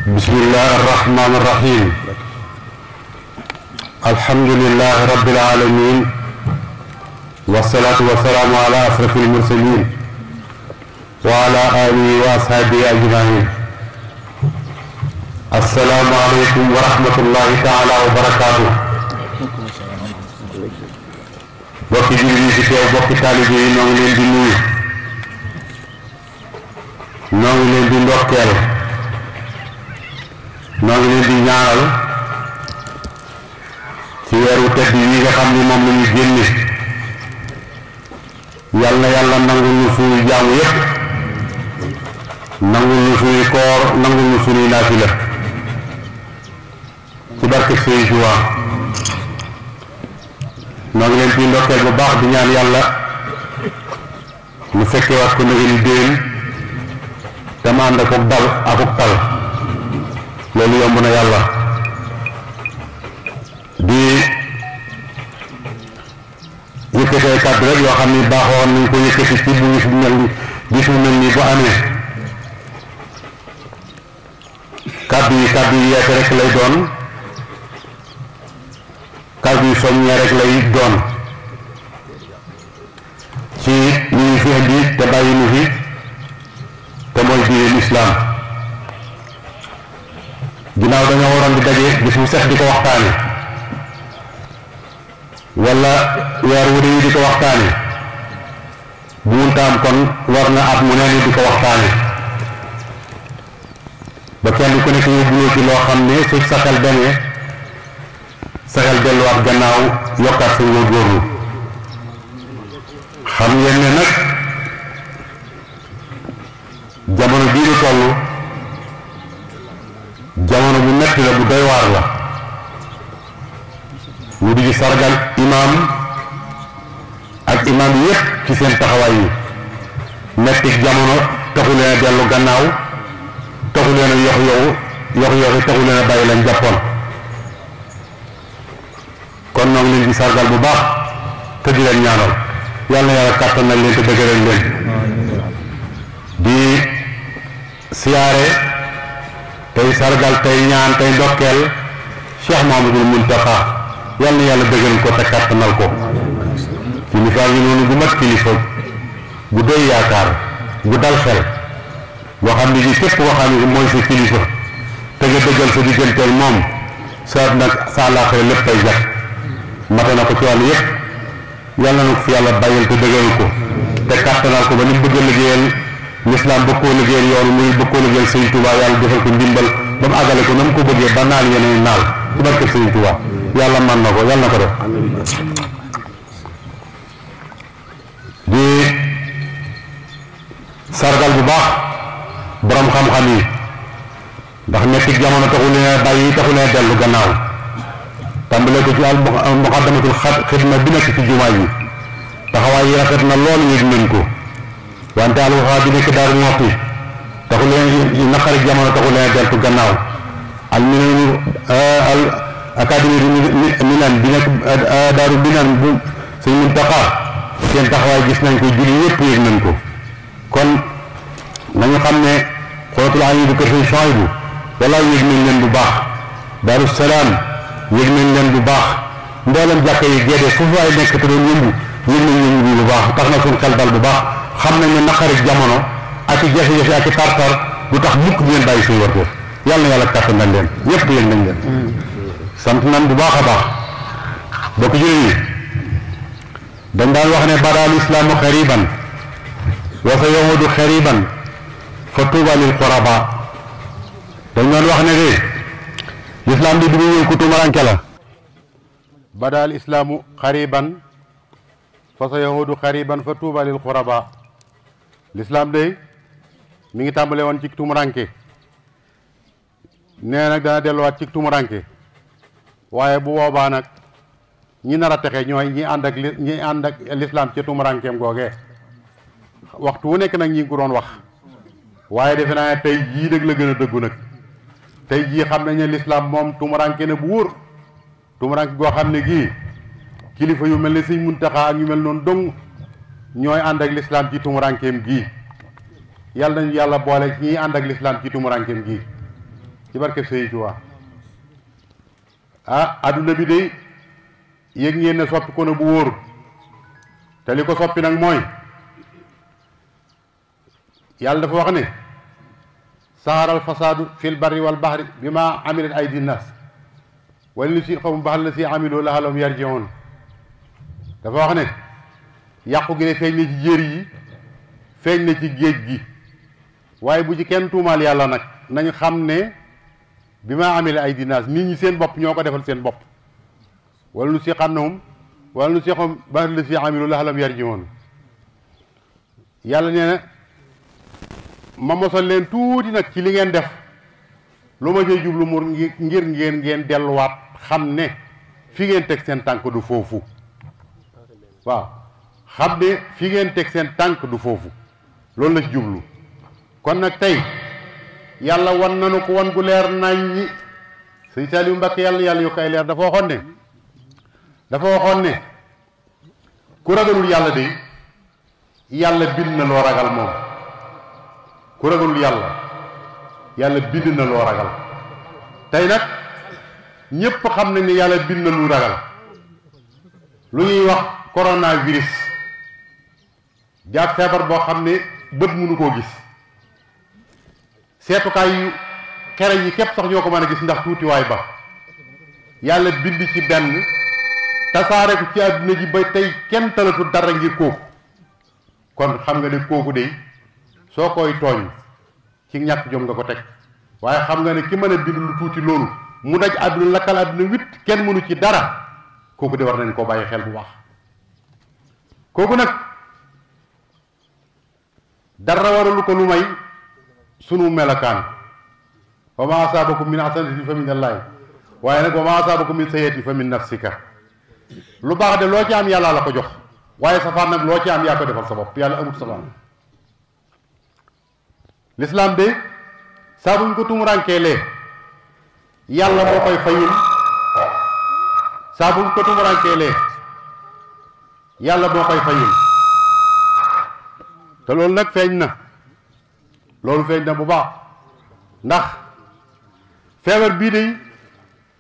بسم الله الرحمن الرحيم الحمد لله رب العالمين والصلاة والسلام على أشرف المرسلين وعلى آله وأصحابه أجمعين السلام عليكم ورحمة الله تعالى وبركاته bokki jullit yi fi teew bokki taalibe yi noo ngi leen di nuyu noo ngi leen di ndokkeel noo ngi leen di ñaanal ci weeru tedd yi nga xam ni moom la ñu génne yal na yàlla nangul ñu suñu jaamu yépp nangul ñu suñu koor nangul ñu suñuy naafila ci barke Sëriñ Tuubaa noo ngi leen di ndokkeel bu baax di ñaan yàlla ñu fekkee waat ko nage ni déen dama ànd ak dal ak tal loolu yomb na yàlla di yëkkatee kàddu rek yoo xam ni baaxoon nañ ko yëkkati ci bu bis mu mel nii bu amee kàddu yi yeete rek lay doon kàddu yi soññee rek lay doon ci li ñu fi indi te bàyyi ñu fi te mooy diine lislaam ginnaaw dañoo waroon di daje bis mu set di ko waxtaane wala weer wu di ko waxtaane bu muntaam kon war na at mu ne di ko waxtaane ba kenn ku nekk yóbbuloo ci loo xam ne su sa xel demee sa xel delluwaat gannaaw yokkaat sa góorgóorlu xam ngeen ne nag jamono bii ñu toll jamono bu metti la bu doy waar la ñu di sargal imaam ak imaam yépp ci seen taxawaay yi metti jamono taxu leen a dellu gannaaw taxu leen a yoxi taxu leen a bàyyi lañ jàppoon kon noo ngi leen di sargal bu baax te di leen ñaanal yàlla na yàlla kàttanal leen te dëgëral leen di siyaare tey sargal tey ñaan tey ndokkeel Cheikh Mouhamadoul Mountakha yàlla na yàlla dëgëral ko te kàttanal ko kilifa ngi noonu bu mat kilifa bu doy yaakaar bu dal xel boo xam ne gi képp koo xam ne mooy sa kilifa te nga dëggal sa digganteel moom saat nag sa àllaaxira lépp ay jàpp mate na ko ci wàllu yëpp yàlla na ko fi yàlla bàyyil te dëgëral ko te kàttanal ko ba ni mu bëgg a liggéeyal l'islam bëgg koo liggéeyal yoonu muy bëgg koo liggéeyal Sëriñ Tuubaa yàlla defal ko ndimbal ba mu àggale ko na mu ko bëggee ba naal yeneen naal ci barke Sëriñ Tuubaa yàlla man na ko yàlla na ko def di sargal bu baax borom xam-xam yi ndax nekk jamono taxu leen a bàyyi taxu leen a dellu gannaaw tàmbale ko ci al muqaddamatul xidma bi nekk ci jumaa yi taxawaay yi rafet na loolu yëg nañ ko wante alwaxa bi nekk Daaru Muxti taxu leen naqari jamono taxu leen a deltu gannaaw al minanu al académie minan bi nekk Daaru Minan bu Sëñ Muntaxa seen taxawaay gis nañ ko julli yëpp yëg nañ ko kon nañu xam ne xootul añu bu kër Sëñ Suhaybu wala yëg nañ leen bu baax Daaru Salaam yëg nañ leen bu baax mboolem jàkka yi gédee foofu ay nekk te doon yëngu yëg nañ leen bu baax tax na suñ xel dal bu baax xam nañ ne naqari jamono ak i jafe-jafe ak i tartar du tax mukk bu ngeen bàyyi suñu warteef yàlla na yàlla kàttanal leen ñëpp yëg nañ leen sant nañ bu baax a baax bokk jullit yi dañ daan wax ne bada al islaamu xariban wa sa yahudu xariban fa tuuba lil quraba dañ doon wax ne de l'islam bi mu ñëw ku tumaranke la bada al islaamu xariban fa sa yahudu xariban fa tuuba lil quraba l'islam de mi ngi tàmbale woon ci tumuranke nee nag dana delluwaat ci tumuranke waaye bu boobaa nag ñi nar a texe ñooy ñi ànd ak l'islam ci tumurankeem googee waxtu wu nekk nag ñi ngi ko doon wax waaye defe naa ne tey jii dëgg la gën a dëggu nag tey jii xam nañ ne l'islam moom tumuranke na bu wóor tumuranke goo xam ne gii kilifa yu mel ne Sëñ Muntaxa ak ñu mel noonu dong ñooy ànd ak l'islam ci tumurankeem gii yàlla nañu yàlla boole ci ñiy ànd ak l'islam ci tumurankeem gii ci barke Sëriñ Tuubaa ah adduna bi de yëg ngeen ne soppi ko na bu wóor te li ko soppi nag mooy yàlla dafa wax ne saharal fasaadu fil barri wal bahri bi ma amilat aydi nas wala li si xamu baxal la si amiloo laxalom yarjiun dafa wax ne yàqu gi ne feeñ na ci jéeri yi feeñ na ci géej gi waaye bu ci kenn tuumaal yàlla nag nañ xam ne bi ma amila aydi nas nit ñi seen bopp ñoo ko defal seen bopp wala nu si xannahum wala nu si xam baxal la si amiloo laxalom yarjiun yàlla nee na ma mosal leen tuuti nag ci li ngeen def lu ma cay jublu mu ngir ngeen delluwaat xam ne fi ngeen teg seen tànk du foofu waaw xam ne fi ngeen teg seen tànk du foofu loolu la ci jublu kon nag tey yàlla wan nanu ko wan gu leer nañ ñi sëñ Saliou Mbacké yàlla yokk ay leer dafa waxoon ne ku ragalul yàlla de yàlla bind na loo ragal moom ku ragalul yàlla bind na loo ragal tey nag ñépp xam nañ ne yàlla bind na lu ragal lu ñuy wax coronavirus jaab feebar boo xam ne bët mënu koo gis seetukaay yu xere yi képp sax ñoo ko mën a gis ndax tuutiwaay ba yàlla bind ci benn tasaare ko ci àdduna ji ba tey kenn talatu dara ngir kooku kon xam nga ne kooku de soo koy tooñ ci ñàkk jom nga ko teg waaye xam nga ne ki mën a bind lu tuuti loolu mu daj àdduna lakkal àdduna wit kenn mënu ci dara kooku de war nañ koo bàyyi xel bu baax kooku nag dara waralu ko lu may sunu melakaan wa ma asaabakum min hasanatin fa min allahi waaye nag wa ma asaabakum min sayyi'atin fa min nafsika lu baax de loo ci am yàlla la ko jox waaye safaan nag loo ci am yaa ko defal sa bopp yàlla amut safaan l'islam de saa buñ ko tumuraankeelee yàlla moo koy fayul saa buñ ko tumuraankeelee yàlla moo koy fayul te loolu nag feeñ na bu baax ndax feebar bii de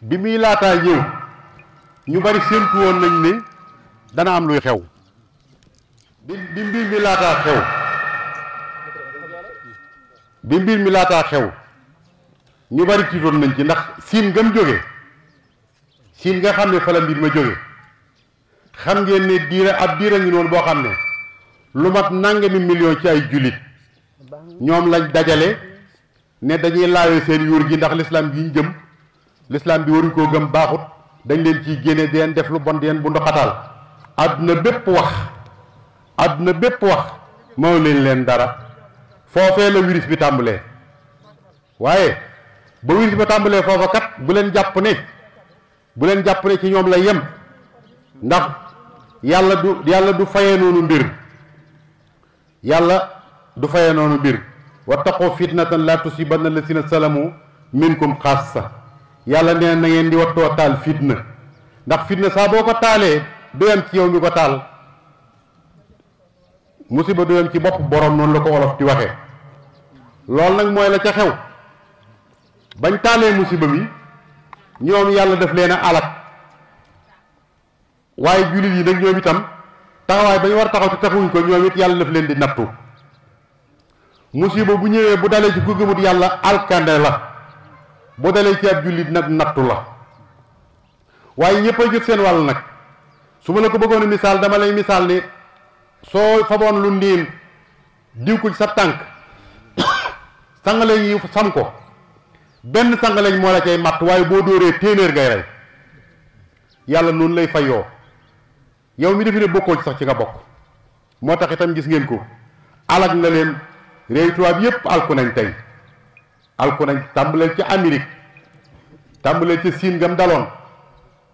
bi muy laataa ñëw ñu bari séentu woon nañ ne dana am luy xew bi mbir mi laataa xew bi mbir mi laataa xew ñu bari tiitoon nañ ci ndax siin ngam jóge siin nga xam ne fa la mbir ma jóge xam ngeen ne diira ngi noonu boo xam ne lu mat nangami million ci ay jullit ñoom lañ dajale ne dañuy laawee seen yuur gi ndax l'islam gi ñu jëm l'islam bi waruñ koo gëm baaxut dañ leen ciy génne di leen def lu bon di leen bu ndoxataal àdduna bépp wax moo leen dara foofee la virus bi tàmbalee waaye ba virus bi tàmbalee foofa kat bu leen jàpp ne ci ñoom la yem ndax yàlla du fayee noonu mbir wattaqu fitnatan la tusibanna alladhina salamu minkum xaassa yàlla nee na ngeen di wattoo taal fitna ndax fitna saa boo ko taalee du yem ci yow mi ko taal musiba du yem ci bopp borom noonu la ko wolof di waxee loolu nag mooy la ca xew bañ taalee musiba mi ñoom yàlla def leen a alak waaye jullit yi nag ñoom itam taxawaay ba ñu war taxaw te taxuñ ko ñoom it yàlla def leen di nattu musiba bu ñëwee bu dalee ci ku gëmut yàlla alkande la bu dalee ci ab jullit nag nattu la waaye ñëpp a jot seen wàll nag su ma la ko bëggoon a misaal dama lay misaal ne soo faboon lu niin diw ko ci sa tànk sangaleñ yi sam ko benn sangaleñ moo la cay matt waaye boo dóoree téeméer ngay rey yàlla noonu lay fayoo yow mi defi ne bokkoo ci sax ci nga bokk moo tax itam gis ngeen ko alag na leen réew tubaab yépp alku nañ tey alku nañ tàmbaleel ci Amérique tàmbaleel ci Siin ngam daloon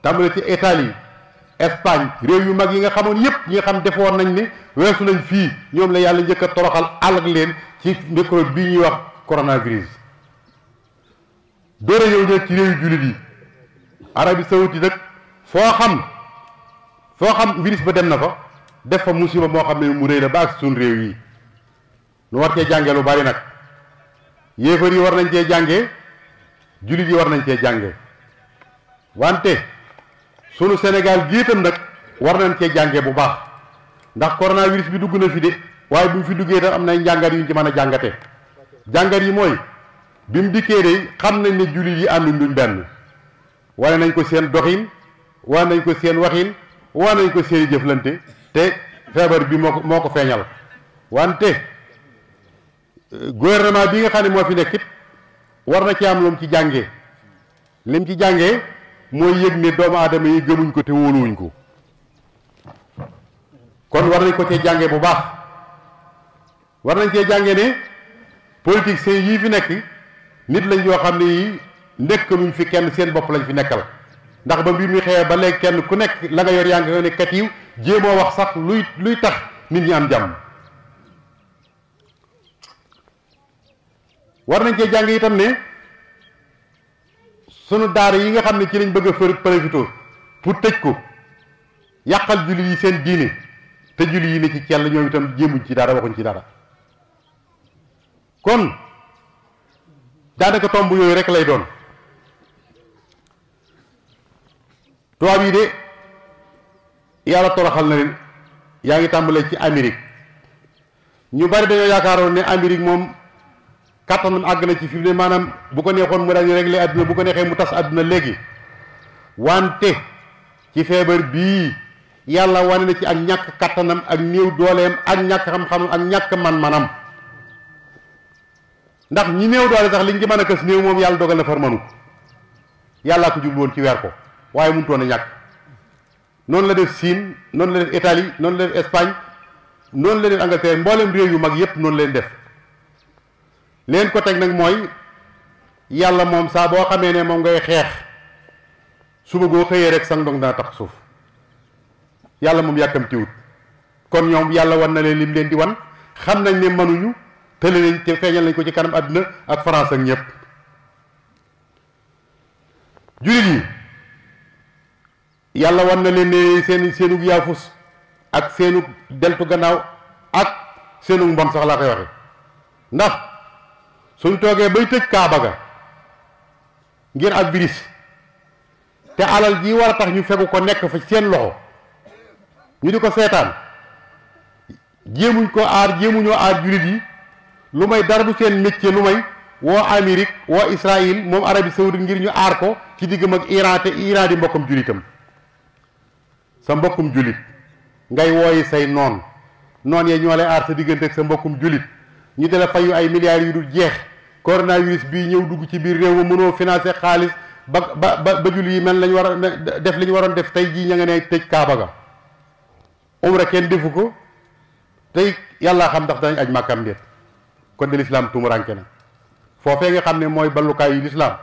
tàmbaleel ci Italie Espagne réew yu mag yi nga xamoon yépp ñi nga xam defoon nañ ni weesu nañ fii ñoom la yàlla njëkk a toroxal alag leen ci microbe bii ñuy wax coronavirus doora yow ñëw ci réew yu jullit yi Arabie Saoudite nag foo xam virus ba dem na fa def fa musiba moo xam ne mu rëy la ba ak suñ réew yi nu war cee jàngee lu bari nag yéefar yi war nañ cee jàngee jullit yi war nañ cee jànge wante sunu Sénégal gi itam nag war nañ cee jànge bu baax ndax coronavirus bi dugg na fi de waaye bu mu fi duggee itam am na njàngat yu ñu ci mën a jàngate jàngat yi mooy bi mu dikkee de xam nañ ne jullit yi ànduñ duñ benn wane nañ ko seen doxin wane nañ ko seen waxin wane nañ ko seen jëflante te feebar bi moo ko feeñal wante gouvernement bi nga xam ne moo fi nekk it war na ci am lu mu ci jàngee lim ci jàngee mooy yëg ne doomu aadama yi gëmuñ ko te wóoluwuñ ko kon war nañ ko cee jàngee bu baax war nañ cee jàngee ne politiciens yii fi nekk nit lañ yoo xam ne yi nekkaluñ fi kenn seen bopp lañ fi nekkal ndax ba mbir mi xewee ba léegi kenn ku nekk la nga yor yaa ngi ne kat yiw jéemoo wax sax luy tax nit ñi am jàmm war nañ cee jàng itam ne sunu daara yi nga xam ne ci lañ bëgg a profité pour tëj ko yàqal julli yi seen diine te julli yi ne ci cell ñoom itam jéemuñ ci dara waxuñ ci dara kon daanaka tomb yooyu rek lay doon tubaab yi de yàlla toroxal na leen yaa ngi tàmbalee ci Amérique ñu bari dañoo yaakaaroon ne Amérique moom kàttanam àgg na ci fi mu ne maanaam bu ko neexoon mu daal di réglé àdduna bu ko neexee mu tas àdduna léegi wante ci feebar bii yàlla wane na ci ak ñàkk kàttanam ak néew dooleem ak ñàkk xam-xamam ak ñàkk man-manam ndax ñi néew doole sax liñ ci mën a kës néew moom yàlla dogal na far manu ko yàllaa ko jublu woon ci weer ko waaye mënutoon a ñàkk noonu la def Chine noonu la def Italie noonu la def Espagne noonu la def Angleterre mboolem réew yu mag yépp noonu leen def leen ko teg nag mooy yàlla moom saa boo xamee ne moom ngay xeex suba goo xëyee rek sang dong dana tax suuf yàlla moom yàkkamtiwut kon ñoom yàlla wan na leen lim leen di wan xam nañ ne mënuñu tële nañ te feeñal nañ ko ci kanam àdduna ak France ak ñëpp jullit yi yàlla wan na leen ne seenug yaafus ak seenug deltu gannaaw ak seenug mbon sax laa koy waxe ndax suñ toogee bay tëj kaaba ga ngir ab virus te alal ji war a tax ñu fegu ko nekk fa seen loxo ñu di ko seetaan jéemuñ ko aar jéemuñoo aar jullit yi lu may dara du seen métier lu may woo Amérique woo Israël moom Arabie Saoudite ngir ñu aar ko ci diggam ak Iran te Iran di mbokkam jullitam sa mbokkum jullit ngay wooyi say noon yee ñoo lay aar sa diggante ak sa mbokkum jullit ñu dala fayu ay milliards yu dul jeex coronavirus bii ñëw dugg ci biir réew ma mënoo financer xaalis ba jullit yi mel lañu war a def li ñu waroon def tey jii ña nga ne tëj kaaba ga umra kenn defu ko tey yàllaa xam ndax danañ aj màkkam ndéet kon de lislaam tumuranke na foofee nga xam ne mooy ballukaay yi lislaam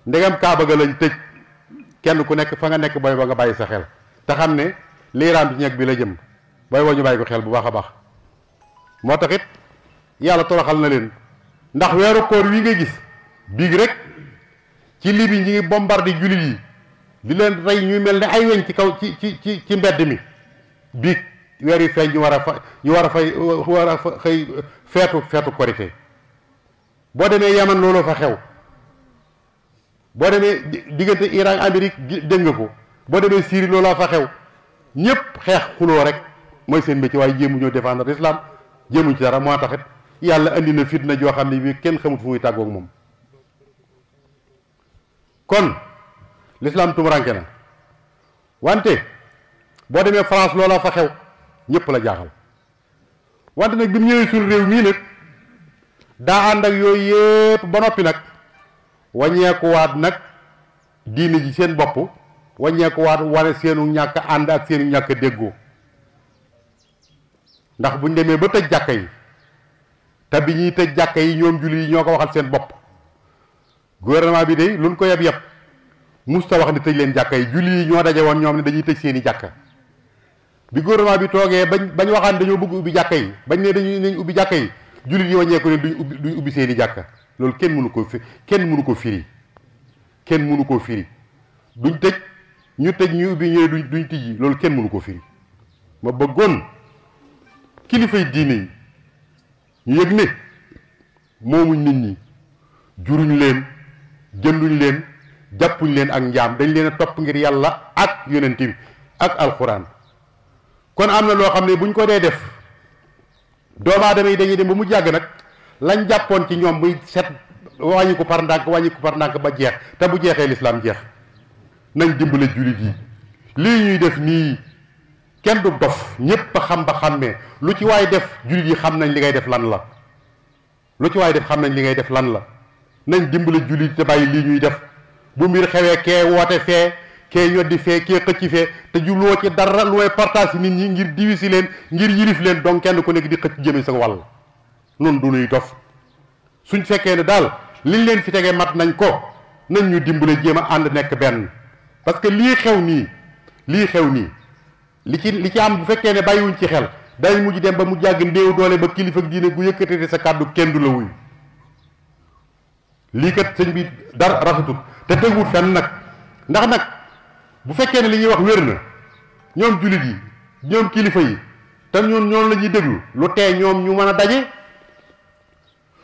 ndegam kaaba ga lañ tëj kenn ku nekk fa nga nekk booy ba nga bàyyi sa xel te xam ne liiraam ci ñeg bi la jëm booy boo ñu bàyyi ko xel bu baax a baax moo tax it yàlla toroxal na leen ndax weeru koor wi nga gis biig rek ci Libi ñi ngi bombardé jullit yi di leen rey ñuy mel ne ay weñ ci kaw ci mbedd mi biig weer yu feeñ ñu war a xëy feetu korité boo demee Yaman looloo fa xew boo demee diggante Iran Amérique dégg nga ko boo demee Syrie looloo fa xew ñépp xeex xuloo rek mooy seen métier waaye jéemu ñoo défendre l'islam jéemuñ ci dara moo taxit yàlla andi na fitna joo xam ne bii kenn xamut fu muy tàggoog moom kon l'islam tumuranke na wante boo demee France looloo fa xew ñëpp la jaaxal wante nag bi mu ñëwee suñu réew mii nag daa ànd ak yooyu yépp ba noppi nag wàññeekuwaat nag diine ji seen bopp wàññeekuwaat wane seenu ñàkk ànd ak seenu ñàkk déggoo ndax buñ demee ba tëj jàkka yi te bi ñuy tëj jàkka yi ñoom julli yi ñoo ko waxal seen bopp gouvernement bi de luñ ko yeb musta wax ne tëj leen jàkka yi julli yi ñoo daje woon ñoom ne dañuy tëj seeni jàkka bi gouvernement bi toogee bañ waxaan dañoo bëgg ubbi jàkka yi bañ ne nañ ubbi jàkka yi jullit yi wàññeeku ne duñ ubbi seeni jàkka loolu kenn mënu ko firi kenn mënu koo firi duñ tëj ñu tëj ñu ubbi ñu ne duñ tijji loolu kenn mënu ko firi ma bëggoon kilifay diine yi ñu yëg ne moomuñ nit ñi juruñ leen jënduñ leen jàppuñ leen ak njaam dañ leen a topp ngir yàlla ak yonent bi ak alxuraan. kon am na loo xam ne buñ ko dee def doomu aadama yi dañuy dem ba mu jàgg nag lañ jàppoon ci ñoom muy set wàññi ko par ndànk ba jeex te bu jeexee lislaam jeex. nañ dimbale jullit yi lii ñuy def nii kenn du dof ñépp a xam ba xàmmee lu ci waay def jullit yi xam nañ li ngay def lan la lu ci waay def xam nañ li ngay def lan la nañ dimbale jullit te bàyyi lii ñuy def bu mbir xewee kee woote fee kee ñoddi fee kee xëcc fee te jubloo ci dara lu may partage nit ñi ngir divisi leen ngir yilif leen donc kenn ku nekk di xëcc jëme sa wàll noonu du nuy dof suñ fekkee ne daal liñ leen fi tegee mat nañ ko nañ ñu dimbale jéem a ànd nekk benn parce que lii xew nii li ci am bu fekkee ne bàyyiwuñ ci xel day mujj dem ba mu jàgg ndéew doole ba kilifa ak diine gu yëkkatee sa kàddu kenn du la wuy lii kat sëñ bi dara rafetut te teguwut fenn nag ndax nag bu fekkee ne li ñuy wax wér na ñoom jullit yi ñoom kilifa yi te ñoom la ñuy déglu lu tee ñoom ñu mën a daje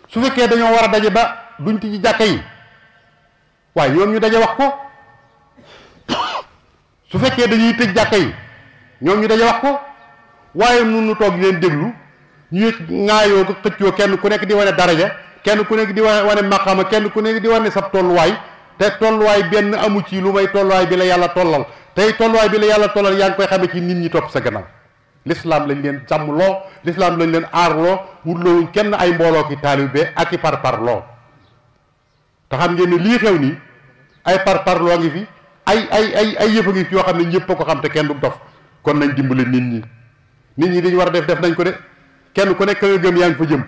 su fekkee dañoo war a daje ba duñ ci jàkka yi waaye ñoom ñu daje wax ko su fekkee dañuy tëj jàkka yi ñoom ñu daje wax ko waaye nun nu toog leen déglu ñu ŋaayoo ko xëccoo kenn ku nekk di wane daraja kenn ku nekk di wane maqama kenn ku nekk di wane sab tolluwaay te tolluwaay benn amu ci lu may tolluwaay bi la yàlla tollal tey tolluwaay bi la yàlla tollal yaa ngi koy xamee ci nit ñi topp sa gannaaw l'islam lañ leen sàmmloo l'islam lañ leen aarloo wutloowuñ kenn ay mbooloo ki taalibe ak i parparloo te xam ngeen ne lii xew nii ay parparloo ngi fi ay yëfa ngi fi yoo xam ne ñëpp a ko xam te kenn du dof kon nañ dimbale nit ñi dañu war a def nañ ko de kenn ku nekk nga gëm yaa ngi fa jëm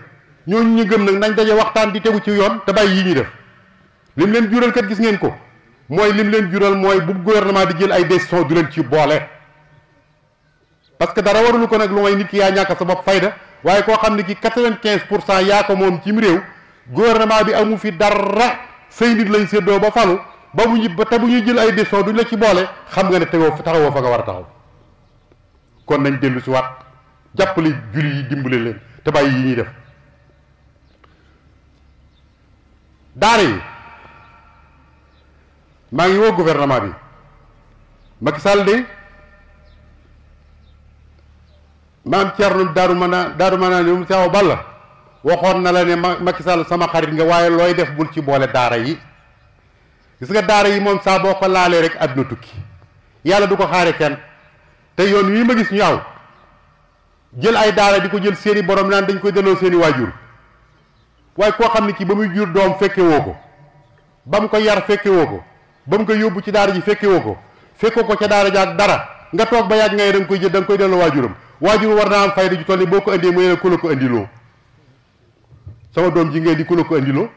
ñooñu ñu gëm nag nañ daje waxtaan di tegu ci yoon te bàyyi yi ñuy def lim leen jural kat gis ngeen ko mooy lim leen jural mooy bu gouvernement di jël ay décision du leen ci boole parce que dara warulu ko nag lu may nit ki yaa ñàkk sa bopp fayda waaye koo xam ne ki 95% yaa ko moom cim réew gouvernement bi amu fi dara say nit lañ séddoo ba falu ba bu ñuy jël ay décision duñ la ci boole xam nga ne taxawoo fa nga war a taxaw kon nañ dellu si waat jàppale julli yi dimbale leen te bàyyi yi ñuy def daara yi maa ngi woo gouvernement bi Macky Sall de maam Thierno daaru mën ni mu Seex Balla waxoon na la ne Macky Sall sama xarit nga waaye looy def bul ci boole daara yi gis nga daara yi moom saa boo ko laalee rek àdduna tukki yàlla du ko xaare kenn te yoon wii ma gis ñu aw jël ay daara di ko jël seeni borom naan dañ koy delloo seeni waajur waaye koo xam ne kii ba muy jur doom fekke woo ko ba mu ko yar fekke woo ko ba mu ko yóbbu ci daara ji fekke woo ko fekkoo ko ca daara ja ak dara nga toog ba yàgg ngay da nga koy jël da nga koy delloo waajuram waajur war naa am fayda ju toll ni boo ko indee mu ne ku la ko indiloo sama doom ji ngeen di ku la ko indiloo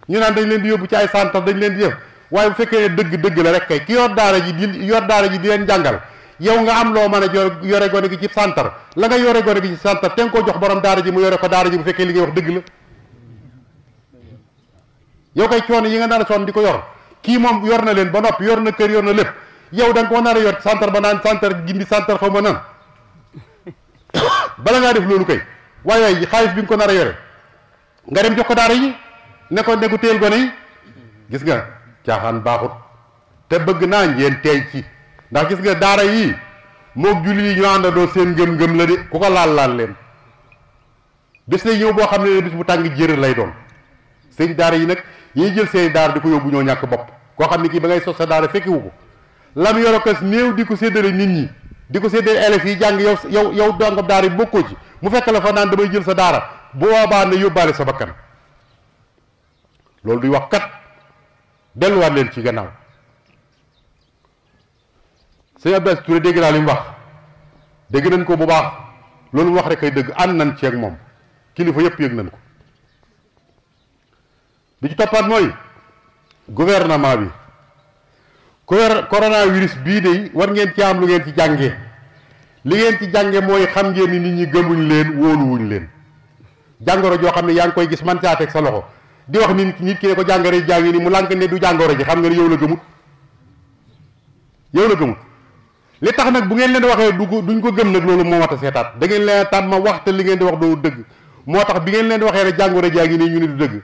ñu naan dañ leen di yóbbu ci ay centre dañ leen di def waaye bu fekkee ne dëgg la rek kay ki yor daara ji di leen jàngal yow nga am loo mën a yore gone gi ci centre la nga yore gone gi ci centre te nga koo jox borom daara ji mu yore ko daara ji bu fekkee li ngay wax dëgg la yow kay coono yi nga nar a sonn di ko yor kii moom yor na leen ba noppi yor na kër yor na lépp yow da nga ko nar a yor centre ba naan centre gindi centre xaw ma nan bala ngaa def loolu kay waaye xaalis bi nga ko nar a yore nga dem jox ko daara yi ne ko téyel gone yi gis nga caaxaan baaxut te bëgg naa ngeen teey ci ndax gis nga daara yi moog julli yi ñu àndandoo seen ngëm-ngëm la de ku ko laal leen bis lay ñëw boo xam ne bis bu tàng jër lay doon seen daara yi nag yiy jël seen daara di ko yóbbu ñoo ñàkk bopp koo xam ne kii ba ngay sos sa daara fekkiwu ko lam yoro kas néew di ko séddale nit ñi di ko séddale élèves yi jàng yow dongab daara yi bokkoo ci mu fekk la fa naan damay jël sa daara bu boobaa na yóbbaale sa bakkan loolu duy wax kat delluwaat leen ci gannaaw sëñ Abdou Touré dégg naa li mu wax dégg nañ ko bu baax loolu mu wax rek ay dëgg ànd nañ ci ak moom kilifa yëpp yëg nañ ko bi ci toppaat mooy gouvernement bi coronavirus bii de war ngeen ci am lu ngeen ci jànge li ngeen ci jànge mooy xam ngeen ni nit ñi gëmuñ leen wóoluwuñ leen jàngoro joo xam ne yaa ngi koy gis man caa teg sa loxo di wax nit ki ne ko jàngoro ji jàngi ni mu lànk ne du jàngoro ji xam nga ne yow la gëmut li tax nag bu ngeen leen waxee duñ ko gëm nag loolu moo mat a seetaat da ngeen leen taat ma wax te li ngeen di wax doo dëgg moo tax bi ngeen leen di waxee rek jàngoro jaa ngi nii ñu ne du dëgg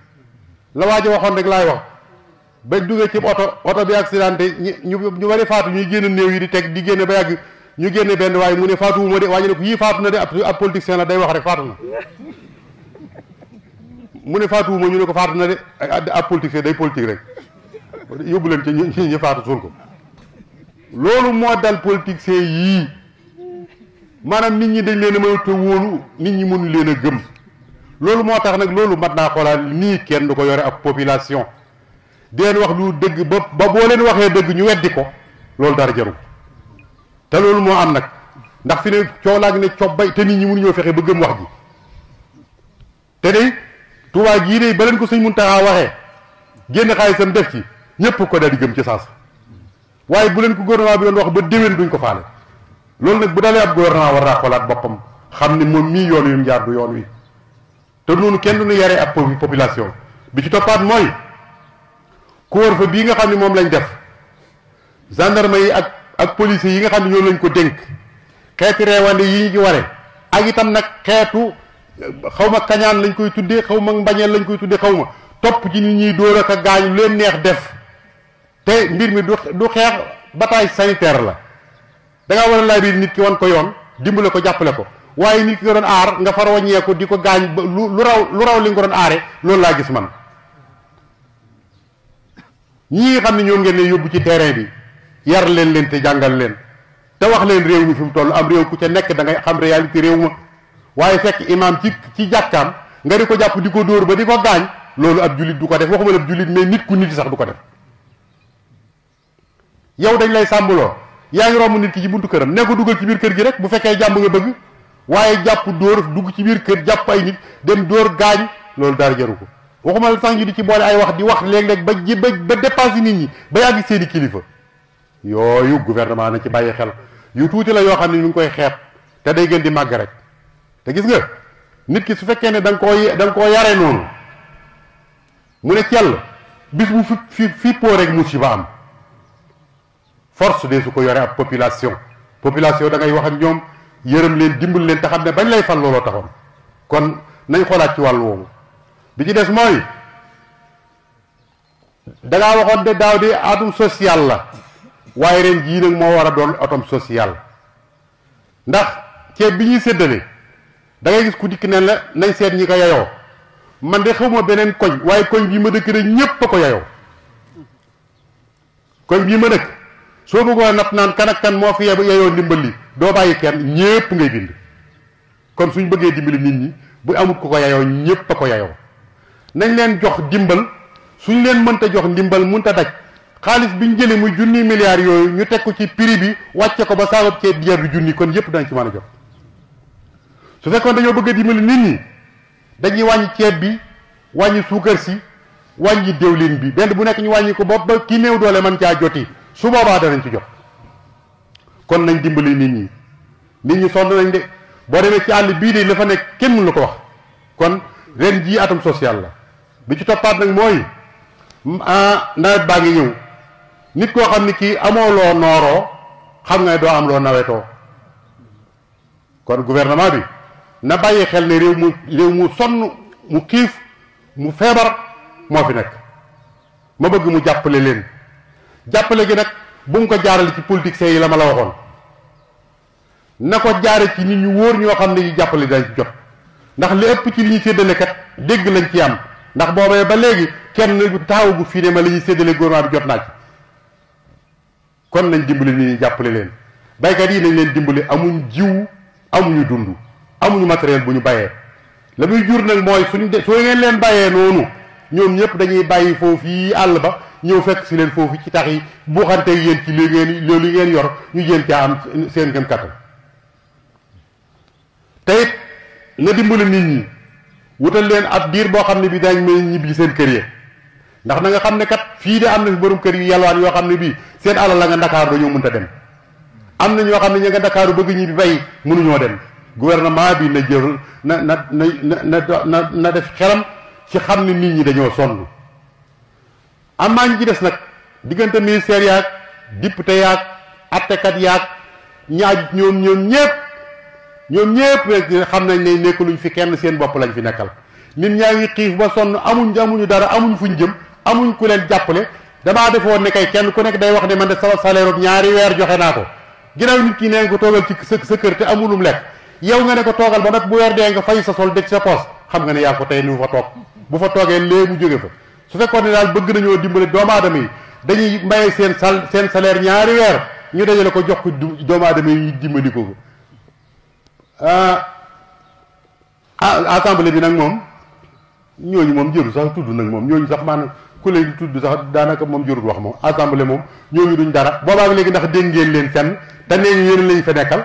la waa ji waxoon rek laay wax ba duggee ci oto bi accidenté ñu bari faatu ñuy génn néew yi di teg di génne ba yàgg ñu génne benn waaye mu ne faatu wu ma de waaye ñu ne ko yii faatu na de ab politicien la day wax rek faatu na mu ne faatu wu ma ñu ne ko faatu na de ab politicien day politique rek yóbbu leen ci ñu faatu suul ko. loolu moo dal politicien yii maanaam nit ñi dañ leen a mënut a wóolu nit ñi mënu leen a gëm loolu moo tax nag loolu mat naa xoolaat nii kenn du ko yore ak population di leen wax lu dëgg ba boo leen waxee dëgg ñu weddi ko loolu dara jaru te loolu moo am nag ndax fi ne coow laa ngi ne cob bay te nit ñi mënuñoo fexe ba gëm wax ji te de Tuubaa gii de ba leen ko Sëñ Muntaxa waxee génn xaalisam def ci ñëpp ko daal di gëm ci saas waaye bu leen ko gouvernement bi doon wax ba déwén duñ ko faale loolu nag bu dalee ab gouvernement war naa xoolaat boppam xam ne moom mii yoon wi mu jaar du yoon wi te noonu kenn du ñu yaree ab population bi ci toppaat mooy couvre-feu bii nga xam ne moom lañ def gendarme yi ak policiers yi nga xam ne ñoom lañ ko dénk xeeti reewande yi ñu ci ware ak itam nag xeetu xaw ma kañaan lañ koy tuddee xaw ma mbañeel lañ koy tuddee xaw ma topp ci nit ñuy dóor ak a gaañ lu leen neex def te mbir mi du xeex bataille sanitaire la da ngaa war a laaj nit ki wan ko yoon dimbale ko jàppale ko waaye nit ki nga doon aar nga far wàññeeku di ko gaañ ba lu raw li nga doon aare loolu laa gis man ñii nga xam ne ñoom ngeen ne yóbbu ci terrain bi yar leen te jàngal leen te wax leen réew mi fi mu toll am réew ku ca nekk da ngay xam réalité réew ma waaye fekk imaam ci jàkkaam nga di ko jàpp di ko dóor ba di ko gaañ loolu ab jullit du ko def waxuma la ab jullit mais nit ku nit sax du ko def yow dañ lay sàmbuloo yaa ngi romb nit ki ci buntu këram ne ko dugal ci biir kër gi rek bu fekkee jàmm nga bëgg waaye jàpp dóor dugg ci biir kër jàpp ay nit dem dóor gaañ loolu dara jaru ko waxuma la sax ñu di ci boole ay wax di wax léeg-léeg ba dépassé nit ñi ba yàgg seeni kilifa yooyu gouvernement na ci bàyyi xel yu tuuti la yoo xam ne ñu ngi koy xeeb te day gën di màgg rek te gis nga nit ki su fekkee ne da nga koo yare noonu mu ne cell bis bu fi poo rek musiba am force de su ko yore ab population da ngay wax ak ñoom yërëm leen dimbal leen te xam ne bañ lay fal looloo taxoon kon nañ xoolaat ci wàllu woowu bi ci des mooy dangaa waxoon de daaw di atum social la waaye ren jii nag moo war a doon atom social ndax ceeb bi ñuy séddale da ngay gis ku dikk ne la nañ seet ñi ko yayoo man de xawma beneen koñ waaye koñ bii ma dëkk rek ñépp a ko yayoo koñ bii ma dëkk soo bëggoon natt naan kan ak kan moo fi yayoo ndimbal li doo bàyyi kenn ñépp ngay bind kon suñ bëggee dimbali nit ñi bu amut ko yayoo ñépp a ko yayoo nañ leen jox dimbal suñ leen mënta jox ndimbal mënta daj xaalis biñ jëlee muy junni milliards yooyu ñu teg ko ci prix bi wàcce ko ba saabab ceeb jeer bi junni kon yépp dañ ci mën a jox su fekkoon dañoo bëgg a dimbali nit ñi dañuy wàññi ceeb bi wàññi suukar si wàññi déwlin bi benn bu nekk ñu wàññi ko ba ki néew doole mën caa joti su boobaa danañ ci jot kon nañ dimbali nit ñi sonn nañ de boo demee ci àll bii de la fa nekk kenn mënu la ko wax kon ren jii atum social la bi ci toppaat nag mooy nawet baa ngi ñëw nit koo xam ni kii amoo loo nooroo xam nga ne doo am loo nawetoo kon gouvernement bi na bàyyi xel ne réew mu sonn mu xiif mu feebar moo fi nekk ma bëgg mu jàppale leen jàppale gi nag bu mu ko jaarale ci politiciens yi la ma la waxoon na ko jaare ci nit ñu wóor ñoo xam ne yi jàppale dañ ci jot ndax li ëpp ci li ñuy séddale kat dégg lañ ci am ndax boobee ba léegi kenn taxaw gu fii ne ma li ñuy séddale gouvernement bi jot naa ci kon nañ dimbali nit ñi jàppale leen baykat yi nañ leen dimbali amuñ jiw amuñu dund amuñu matériel bu ñu bayee la muy jur nag mooy soo ngeen leen bàyyee noonu ñoom ñëpp dañuy bàyyi foofu yi àll ba ñëw fekk si leen foofu ci tax yi buuxante yéen ci loolu ngeen yor ñu jéem caa am seen gëm kattan te it na dimbali nit ñi wutal leen ab diir boo xam ne bi dañ may ñibbi seen kër yi ndax na nga xam ne kat fii de am na fi borom kër yi yalwaan yoo xam ne bii seen alal la nga Ndakaaru dañoo mënta dem am na ñoo xam ne ña nga Ndakaaru bëgg ñibbi bay mënuñoo dem gouvernement bi na jël na def xelam ci xam ne nit ñi dañoo sonn am maa ñu ci des nag diggante ministère yaag député yaag attekat yaag ñaaj ñoom ñépp rek xam nañ ne nekkaluñ fi kenn seen bopp lañ fi nekkal nit ñaa ngi xiif ba sonn amuñu dara amuñ fuñ jëm amuñ ku leen jàppale damaa defoon ne kay kenn ku nekk day wax ne man de sama salaire ñaari weer joxe naa ko ginnaaw nit ki nee nga ko toogal ci sa kër te amulum lekk yow nga ne ko toogal ba nag bu weer dee nga fay sa sol dëj sa poos xam nga ne yaa ko tey ni mu fa toog bu fa toogee léegi mu jóge fa su fekkoon ne daal bëgg nañoo dimbale doomu aadama yi dañuy maye seen salaire ñaari weer ñu dajale ko jox ko doomu aadama yi ñu dimbali ko assemblée bi nag moom ñooñu moom jëru sax tudd nag moom ñooñu sax maanaam ku leen tudd sax daanaka moom jërut wax moom assemblée moom ñooñu duñ dara boobaag léegi ndax dégg ngeen leen fenn te nee ñu yéen lañu fa nekkal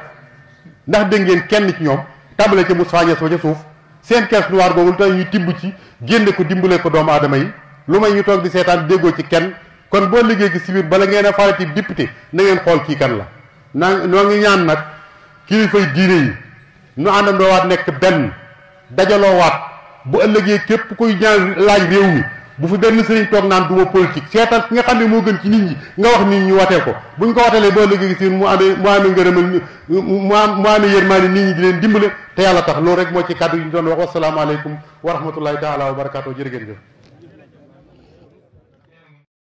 ndax dégg ngeen kenn ci ñoom tàmbale ca Moustapha Niasse ba ca suuf seen caisse noire boobu te ñu tibb ci génne ko dimbale ko doomu aadama yi lu may ñu toog di seetaan déggoo ci kenn kon boo liggéey gi si biir bala ngeen a farati député na ngeen xool kii kan la noo ngi ñaan nag kilifay diine yi nu àndandoo waat nekk benn dajaloo waat bu ëllëgee képp kuy ñaan laaj réew mi bu fi benn sëriñ toog naan duma politique seetal ki nga xam ne moo gën ci nit ñi nga wax nit ñi watee ko buñ ko watelee boo ëllëgee si mu amee ngërëmal mu amee yërmaani nit ñi di leen dimbale te yàlla tax loolu rek moo ci kàddu yi ñu doon wax wasalaamaaleykum wa rahmatullahi taala wa barakaatu jërë ngeen jëf